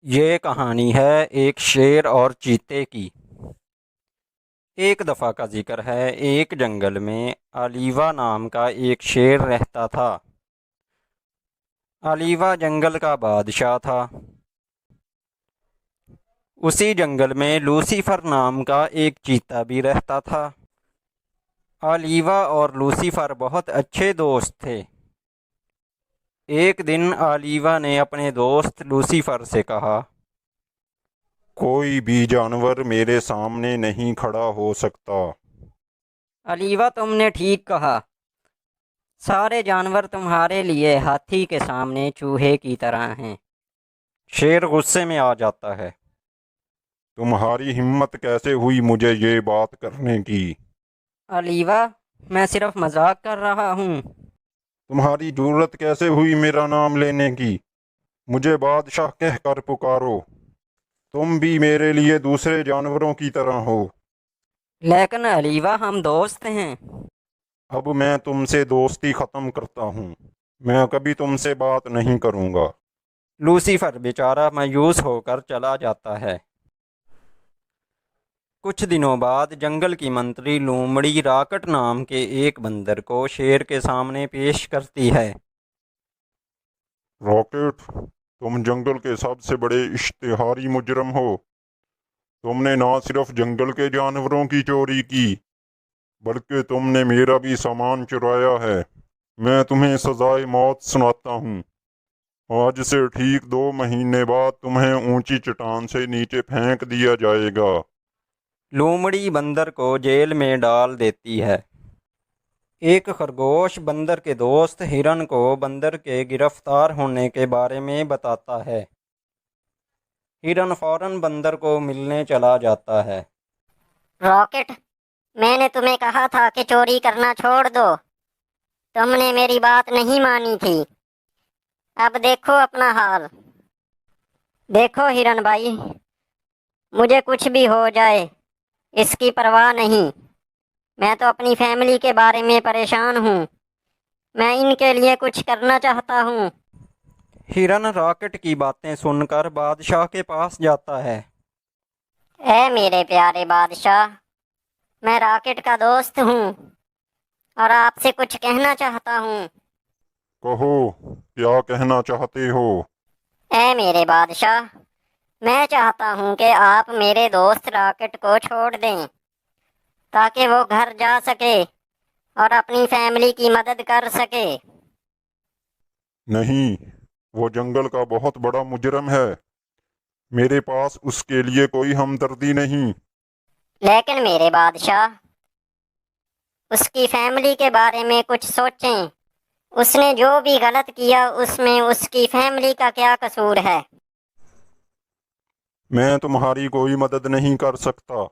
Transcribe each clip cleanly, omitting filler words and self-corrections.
یہ کہانی ہے ایک شیر اور چیتے کی۔ ایک دفعہ کا ذکر ہے، ایک جنگل میں الیوا نام کا ایک شیر رہتا تھا۔ الیوا جنگل کا بادشاہ تھا۔ اسی جنگل میں لوسیفر نام کا ایک چیتا بھی رہتا تھا۔ الیوا اور لوسیفر بہت اچھے دوست تھے۔ ایک دن الیوا نے اپنے دوست لوسیفر سے کہا، کوئی بھی جانور میرے سامنے نہیں کھڑا ہو سکتا۔ الیوا تم نے ٹھیک کہا، سارے جانور تمہارے لیے ہاتھی کے سامنے چوہے کی طرح ہیں۔ شیر غصے میں آ جاتا ہے۔ تمہاری ہمت کیسے ہوئی مجھے یہ بات کرنے کی؟ الیوا، میں صرف مذاق کر رہا ہوں۔ تمہاری جرأت کیسے ہوئی میرا نام لینے کی؟ مجھے بادشاہ کہہ کر پکارو۔ تم بھی میرے لیے دوسرے جانوروں کی طرح ہو۔ لیکن الیوا، ہم دوست ہیں۔ اب میں تم سے دوستی ختم کرتا ہوں۔ میں کبھی تم سے بات نہیں کروں گا۔ لوسیفر بیچارہ مایوس ہو کر چلا جاتا ہے۔ کچھ دنوں بعد جنگل کی منتری لومڑی راکٹ نام کے ایک بندر کو شیر کے سامنے پیش کرتی ہے۔ راکٹ، تم جنگل کے سب سے بڑے اشتہاری مجرم ہو۔ تم نے نہ صرف جنگل کے جانوروں کی چوری کی، بلکہ تم نے میرا بھی سامان چرایا ہے۔ میں تمہیں سزائے موت سناتا ہوں۔ آج سے ٹھیک 2 مہینے بعد تمہیں اونچی چٹان سے نیچے پھینک دیا جائے گا۔ لومڑی بندر کو جیل میں ڈال دیتی ہے۔ ایک خرگوش بندر کے دوست ہرن کو بندر کے گرفتار ہونے کے بارے میں بتاتا ہے۔ ہرن فوراً بندر کو ملنے چلا جاتا ہے۔ راکٹ، میں نے تمہیں کہا تھا کہ چوری کرنا چھوڑ دو۔ تم نے میری بات نہیں مانی تھی۔ اب دیکھو اپنا حال۔ دیکھو ہرن بھائی، مجھے کچھ بھی ہو جائے اس کی پرواہ نہیں۔ میں تو اپنی فیملی کے بارے میں پریشان ہوں۔ میں ان کے لیے کچھ کرنا چاہتا ہوں۔ ہرن راکٹ کی باتیں سن کر بادشاہ کے پاس جاتا ہے۔ اے میرے پیارے بادشاہ، میں راکٹ کا دوست ہوں اور آپ سے کچھ کہنا چاہتا ہوں۔ کہو، کیا کہنا چاہتے ہو؟ اے میرے بادشاہ، میں چاہتا ہوں کہ آپ میرے دوست راکٹ کو چھوڑ دیں تاکہ وہ گھر جا سکے اور اپنی فیملی کی مدد کر سکے۔ نہیں، وہ جنگل کا بہت بڑا مجرم ہے۔ میرے پاس اس کے لیے کوئی ہمدردی نہیں۔ لیکن میرے بادشاہ، اس کی فیملی کے بارے میں کچھ سوچیں۔ اس نے جو بھی غلط کیا اس میں اس کی فیملی کا کیا قصور ہے؟ میں تمہاری کوئی مدد نہیں کر سکتا۔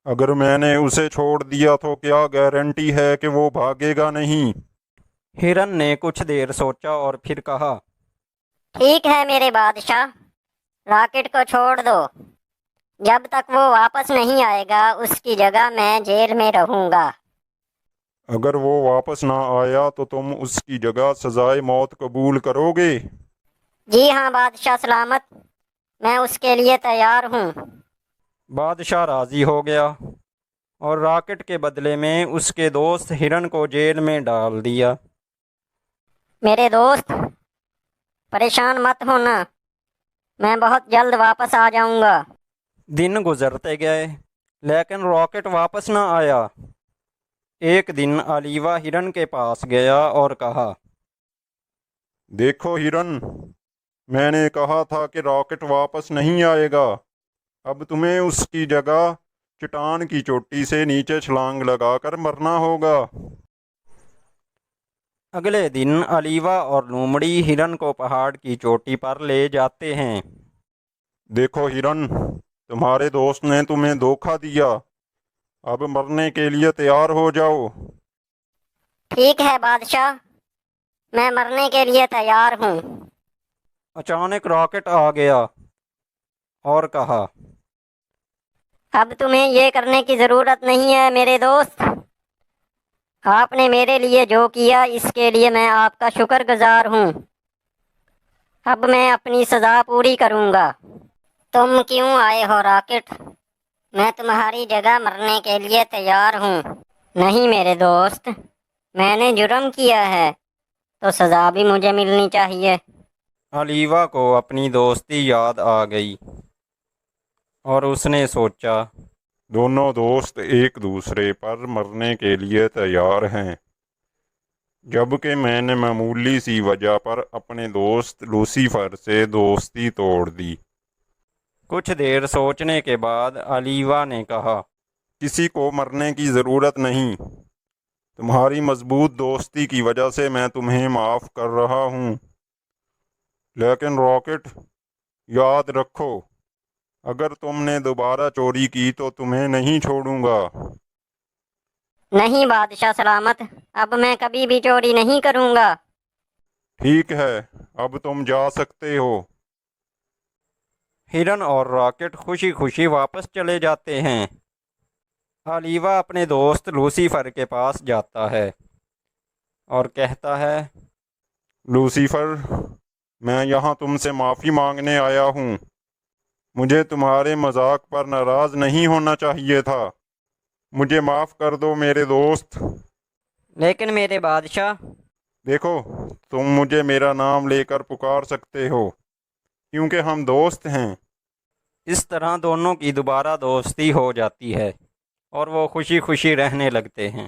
اگر میں نے اسے چھوڑ دیا تو کیا گارنٹی ہے کہ وہ بھاگے گا نہیں؟ ہرن نے کچھ دیر سوچا اور پھر کہا، ٹھیک ہے میرے بادشاہ، راکٹ کو چھوڑ دو۔ جب تک وہ واپس نہیں آئے گا اس کی جگہ میں جیل میں رہوں گا۔ اگر وہ واپس نہ آیا تو تم اس کی جگہ سزائے موت قبول کرو گے؟ جی ہاں بادشاہ سلامت، میں اس کے لیے تیار ہوں۔ بادشاہ راضی ہو گیا اور راکٹ کے بدلے میں اس کے دوست ہرن کو جیل میں ڈال دیا۔ میرے دوست، پریشان مت ہونا، میں بہت جلد واپس آ جاؤں گا۔ دن گزرتے گئے لیکن راکٹ واپس نہ آیا۔ ایک دن الیوا ہرن کے پاس گیا اور کہا، دیکھو ہرن، میں نے کہا تھا کہ راکٹ واپس نہیں آئے گا۔ اب تمہیں اس کی جگہ چٹان کی چوٹی سے نیچے چھلانگ لگا کر مرنا ہوگا۔ اگلے دن الیوا اور لومڑی ہرن کو پہاڑ کی چوٹی پر لے جاتے ہیں۔ دیکھو ہرن، تمہارے دوست نے تمہیں دھوکہ دیا۔ اب مرنے کے لیے تیار ہو جاؤ۔ ٹھیک ہے بادشاہ، میں مرنے کے لیے تیار ہوں۔ اچانک راکٹ آ گیا اور کہا، اب تمہیں یہ کرنے کی ضرورت نہیں ہے میرے دوست۔ آپ نے میرے لیے جو کیا اس کے لیے میں آپ کا شکر گزار ہوں۔ اب میں اپنی سزا پوری کروں گا۔ تم کیوں آئے ہو راکٹ؟ میں تمہاری جگہ مرنے کے لیے تیار ہوں۔ نہیں میرے دوست، میں نے جرم کیا ہے تو سزا بھی مجھے ملنی چاہیے۔ علیوا کو اپنی دوستی یاد آ گئی اور اس نے سوچا، دونوں دوست ایک دوسرے پر مرنے کے لیے تیار ہیں، جبکہ میں نے معمولی سی وجہ پر اپنے دوست لوسیفر سے دوستی توڑ دی۔ کچھ دیر سوچنے کے بعد علیوا نے کہا، کسی کو مرنے کی ضرورت نہیں، تمہاری مضبوط دوستی کی وجہ سے میں تمہیں معاف کر رہا ہوں، لیکن راکٹ، یاد رکھو، اگر تم نے دوبارہ چوری کی تو تمہیں نہیں چھوڑوں گا۔ نہیں بادشاہ سلامت، اب میں کبھی بھی چوری نہیں کروں گا۔ ٹھیک ہے، اب تم جا سکتے ہو۔ ہرن اور راکٹ خوشی خوشی واپس چلے جاتے ہیں۔ علیوا اپنے دوست لوسیفر کے پاس جاتا ہے اور کہتا ہے، لوسیفر، میں یہاں تم سے معافی مانگنے آیا ہوں۔ مجھے تمہارے مذاق پر ناراض نہیں ہونا چاہیے تھا۔ مجھے معاف کر دو میرے دوست۔ لیکن میرے بادشاہ، دیکھو، تم مجھے میرا نام لے کر پکار سکتے ہو کیونکہ ہم دوست ہیں۔ اس طرح دونوں کی دوبارہ دوستی ہو جاتی ہے اور وہ خوشی خوشی رہنے لگتے ہیں۔